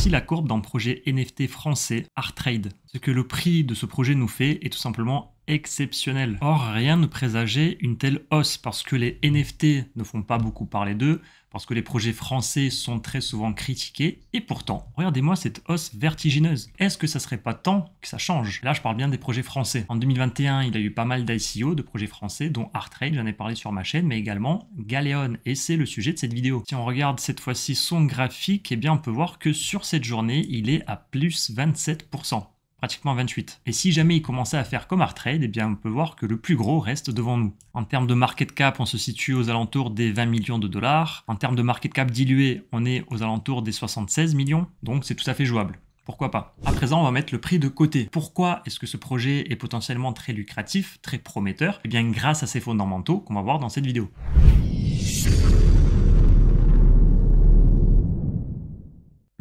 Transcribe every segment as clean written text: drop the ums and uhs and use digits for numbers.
Voici la courbe d'un projet NFT français, ArtTrade. Ce que le prix de ce projet nous fait est tout simplement exceptionnel. Or, rien ne présageait une telle hausse parce que les NFT ne font pas beaucoup parler d'eux, parce que les projets français sont très souvent critiqués, et pourtant, regardez-moi cette hausse vertigineuse. Est-ce que ça serait pas temps que ça change? Là, je parle bien des projets français. En 2021, il y a eu pas mal d'ICO, de projets français, dont ArtTrade, j'en ai parlé sur ma chaîne, mais également Galeon, et c'est le sujet de cette vidéo. Si on regarde cette fois-ci son graphique, eh bien, on peut voir que sur cette journée, il est à plus 27%. Pratiquement 28. Et si jamais il commençait à faire comme ArtTrade, eh bien on peut voir que le plus gros reste devant nous. En termes de market cap, on se situe aux alentours des 20 millions de dollars. En termes de market cap dilué, on est aux alentours des 76 millions. Donc c'est tout à fait jouable. Pourquoi pas? À présent, on va mettre le prix de côté. Pourquoi est-ce que ce projet est potentiellement très lucratif, très prometteur? Eh bien grâce à ses fondamentaux qu'on va voir dans cette vidéo.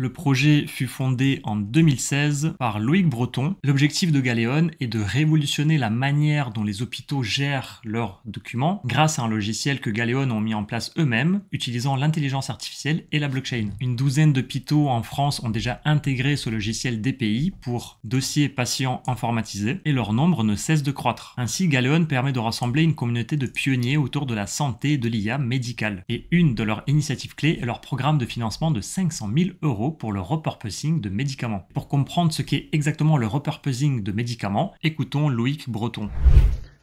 Le projet fut fondé en 2016 par Loïc Breton. L'objectif de Galeon est de révolutionner la manière dont les hôpitaux gèrent leurs documents grâce à un logiciel que Galeon ont mis en place eux-mêmes, utilisant l'intelligence artificielle et la blockchain. Une douzaine d'hôpitaux en France ont déjà intégré ce logiciel DPI pour dossiers patients informatisés et leur nombre ne cesse de croître. Ainsi, Galeon permet de rassembler une communauté de pionniers autour de la santé et de l'IA médicale. Et une de leurs initiatives clés est leur programme de financement de 500 000 € pour le repurposing de médicaments. Pour comprendre ce qu'est exactement le repurposing de médicaments, écoutons Loïc Breton.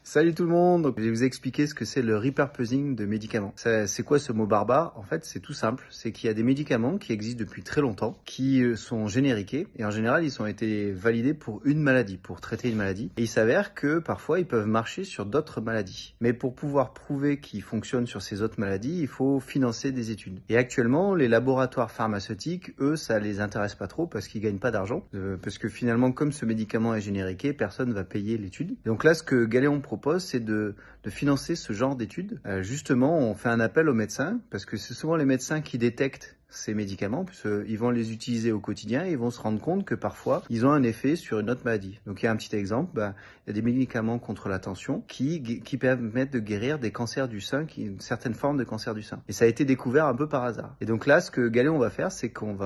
Salut tout le monde, donc, je vais vous expliquer ce que c'est le repurposing de médicaments. C'est quoi ce mot barbare? En fait, c'est tout simple, c'est qu'il y a des médicaments qui existent depuis très longtemps, qui sont génériqués, et en général, ils ont été validés pour une maladie, pour traiter une maladie. Et il s'avère que parfois, ils peuvent marcher sur d'autres maladies. Mais pour pouvoir prouver qu'ils fonctionnent sur ces autres maladies, il faut financer des études. Et actuellement, les laboratoires pharmaceutiques, eux, ça les intéresse pas trop parce qu'ils gagnent pas d'argent. Parce que finalement, comme ce médicament est génériqué, personne ne va payer l'étude. Donc là, ce que Galeon propose, c'est de financer ce genre d'études. Justement, on fait un appel aux médecins, parce que c'est souvent les médecins qui détectent ces médicaments, puisqu'ils vont les utiliser au quotidien et ils vont se rendre compte que parfois, ils ont un effet sur une autre maladie. Donc il y a un petit exemple, il y a des médicaments contre la tension qui permettent de guérir des cancers du sein, une certaine forme de cancer du sein. Et ça a été découvert un peu par hasard. Et donc là, ce que Galeon va faire, c'est qu'on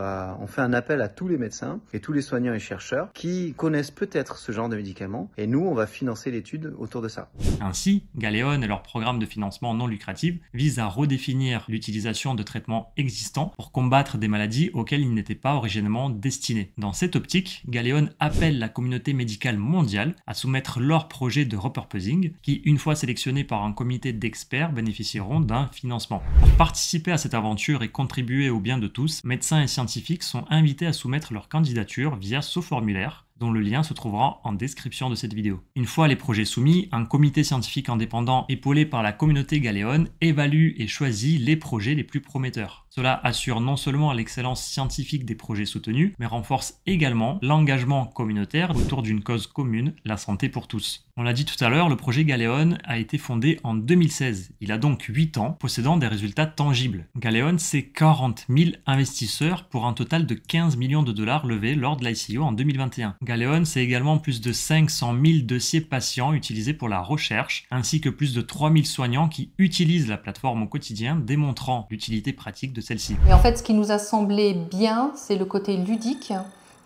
fait un appel à tous les médecins et tous les soignants et chercheurs qui connaissent peut-être ce genre de médicaments, et nous, on va financer l'étude autour de ça. Ainsi, Galeon et leur programme de financement non lucratif visent à redéfinir l'utilisation de traitements existants pour combattre des maladies auxquelles ils n'étaient pas originellement destinés. Dans cette optique, Galeon appelle la communauté médicale mondiale à soumettre leur projet de repurposing qui, une fois sélectionnés par un comité d'experts, bénéficieront d'un financement. Pour participer à cette aventure et contribuer au bien de tous, médecins et scientifiques sont invités à soumettre leur candidature via ce formulaire, dont le lien se trouvera en description de cette vidéo. Une fois les projets soumis, un comité scientifique indépendant épaulé par la communauté Galeon évalue et choisit les projets les plus prometteurs. Cela assure non seulement l'excellence scientifique des projets soutenus, mais renforce également l'engagement communautaire autour d'une cause commune, la santé pour tous. On l'a dit tout à l'heure, le projet Galeon a été fondé en 2016. Il a donc 8 ans, possédant des résultats tangibles. Galeon, c'est 40 000 investisseurs pour un total de 15 millions de dollars levés lors de l'ICO en 2021. Galeon, c'est également plus de 500 000 dossiers patients utilisés pour la recherche, ainsi que plus de 3 000 soignants qui utilisent la plateforme au quotidien, démontrant l'utilité pratique de celle-ci. Et en fait, ce qui nous a semblé bien, c'est le côté ludique,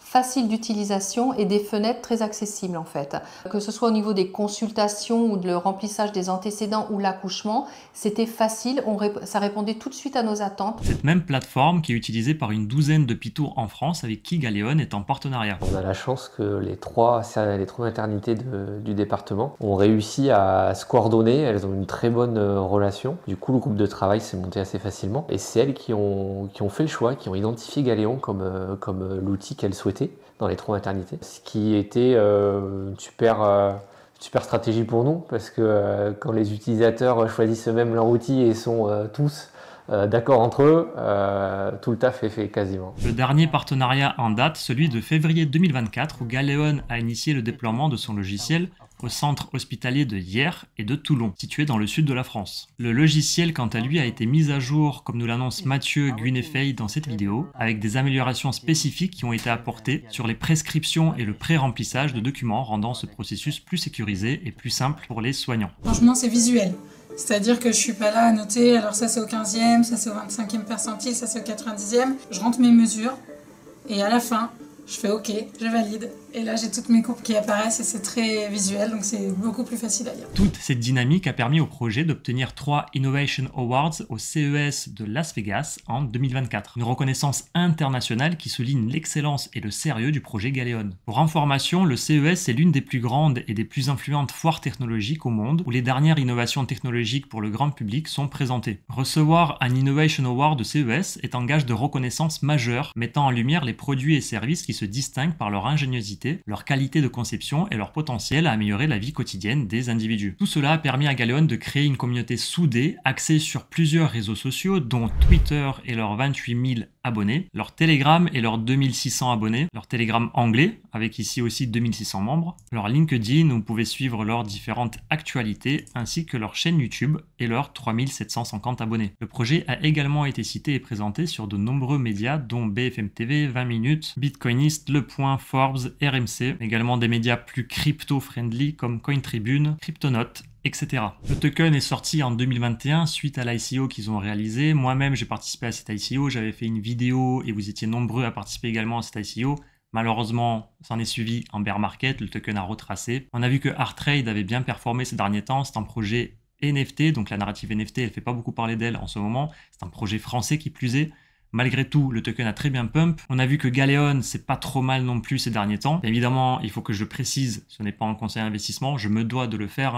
facile d'utilisation et des fenêtres très accessibles en fait. Que ce soit au niveau des consultations ou de le remplissage des antécédents ou l'accouchement, c'était facile, ça répondait tout de suite à nos attentes. Cette même plateforme qui est utilisée par une douzaine d'hôpitaux en France avec qui Galeon est en partenariat. On a la chance que les trois maternités du département ont réussi à se coordonner, elles ont une très bonne relation. Du coup, le groupe de travail s'est monté assez facilement et c'est elles qui ont fait le choix, qui ont identifié Galeon comme l'outil qu'elles souhaitaient dans les 3 maternités. Ce qui était une super stratégie pour nous parce que quand les utilisateurs choisissent eux-mêmes leur outil et sont tous d'accord entre eux, tout le taf est fait quasiment. Le dernier partenariat en date, celui de février 2024, où Galeon a initié le déploiement de son logiciel au centre hospitalier de Hyères et de Toulon, situé dans le sud de la France. Le logiciel, quant à lui, a été mis à jour, comme nous l'annonce Mathieu Guinefey dans cette vidéo, avec des améliorations spécifiques qui ont été apportées sur les prescriptions et le pré-remplissage de documents, rendant ce processus plus sécurisé et plus simple pour les soignants. Franchement, c'est visuel. C'est-à-dire que je suis pas là à noter, alors ça c'est au 15e, ça c'est au 25e percentile, ça c'est au 90e. Je rentre mes mesures Et à la fin, je fais OK, je valide. Et là, j'ai toutes mes courbes qui apparaissent et c'est très visuel, donc c'est beaucoup plus facile à lire. Toute cette dynamique a permis au projet d'obtenir 3 Innovation Awards au CES de Las Vegas en 2024. Une reconnaissance internationale qui souligne l'excellence et le sérieux du projet Galeon. Pour information, le CES est l'une des plus grandes et des plus influentes foires technologiques au monde où les dernières innovations technologiques pour le grand public sont présentées. Recevoir un Innovation Award de CES est un gage de reconnaissance majeur, mettant en lumière les produits et services qui se distinguent par leur ingéniosité, leur qualité de conception et leur potentiel à améliorer la vie quotidienne des individus. Tout cela a permis à Galeon de créer une communauté soudée, axée sur plusieurs réseaux sociaux, dont Twitter et leurs 28 000 abonnés, leur Telegram et leurs 2600 abonnés, leur Telegram anglais, avec ici aussi 2600 membres, leur LinkedIn où vous pouvez suivre leurs différentes actualités, ainsi que leur chaîne YouTube et leurs 3750 abonnés. Le projet a également été cité et présenté sur de nombreux médias, dont BFM TV, 20 minutes, Bitcoinist, Le Point, Forbes, RMC, également des médias plus crypto-friendly comme CoinTribune, Cryptonote, etc. Le token est sorti en 2021 suite à l'ICO qu'ils ont réalisé. Moi-même, j'ai participé à cet ICO, j'avais fait une vidéo et vous étiez nombreux à participer également à cet ICO. Malheureusement, s'en est suivi un bear market, le token a retracé. On a vu que ArtTrade avait bien performé ces derniers temps, c'est un projet NFT, donc la narrative NFT, elle fait pas beaucoup parler d'elle en ce moment. C'est un projet français qui plus est. Malgré tout, le token a très bien pump. On a vu que Galeon, c'est pas trop mal non plus ces derniers temps. Évidemment, il faut que je précise, ce n'est pas un conseil d'investissement, je me dois de le faire.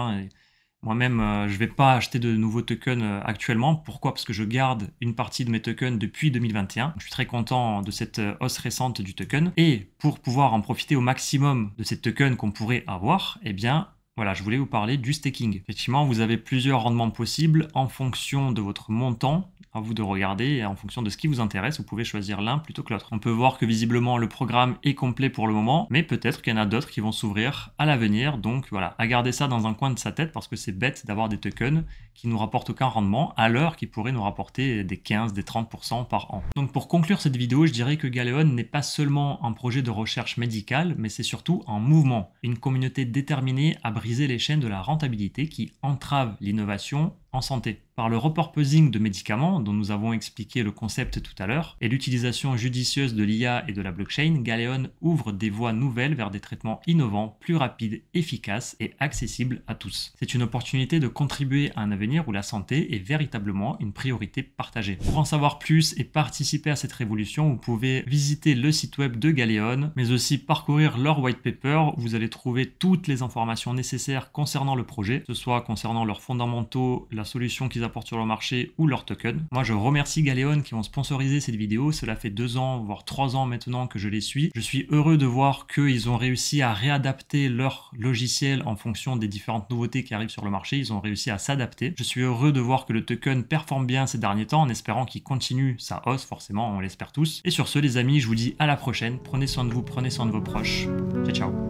Moi-même, je ne vais pas acheter de nouveaux tokens actuellement. Pourquoi? Parce que je garde une partie de mes tokens depuis 2021. Je suis très content de cette hausse récente du token. Et pour pouvoir en profiter au maximum de ces tokens qu'on pourrait avoir, eh bien, voilà, je voulais vous parler du staking. Effectivement, vous avez plusieurs rendements possibles en fonction de votre montant. À vous de regarder et en fonction de ce qui vous intéresse, vous pouvez choisir l'un plutôt que l'autre. On peut voir que visiblement le programme est complet pour le moment, mais peut-être qu'il y en a d'autres qui vont s'ouvrir à l'avenir. Donc voilà, à garder ça dans un coin de sa tête parce que c'est bête d'avoir des tokens qui nous rapportent aucun rendement à l'heure qui pourraient nous rapporter des 15, des 30% par an. Donc pour conclure cette vidéo, je dirais que Galeon n'est pas seulement un projet de recherche médicale, mais c'est surtout un mouvement, une communauté déterminée à briser les chaînes de la rentabilité qui entravent l'innovation en santé. Par le repurposing de médicaments, dont nous avons expliqué le concept tout à l'heure, et l'utilisation judicieuse de l'IA et de la blockchain, Galeon ouvre des voies nouvelles vers des traitements innovants, plus rapides, efficaces et accessibles à tous. C'est une opportunité de contribuer à un avenir où la santé est véritablement une priorité partagée. Pour en savoir plus et participer à cette révolution, vous pouvez visiter le site web de Galeon, mais aussi parcourir leur white paper où vous allez trouver toutes les informations nécessaires concernant le projet, que ce soit concernant leurs fondamentaux, la solution qu'ils apportent sur le marché ou leur token. Moi, je remercie Galeon qui ont sponsorisé cette vidéo. Cela fait 2 ans, voire 3 ans maintenant que je les suis. Je suis heureux de voir qu'ils ont réussi à réadapter leur logiciel en fonction des différentes nouveautés qui arrivent sur le marché. Ils ont réussi à s'adapter. Je suis heureux de voir que le token performe bien ces derniers temps en espérant qu'il continue sa hausse, forcément, on l'espère tous. Et sur ce, les amis, je vous dis à la prochaine. Prenez soin de vous, prenez soin de vos proches. Ciao, ciao.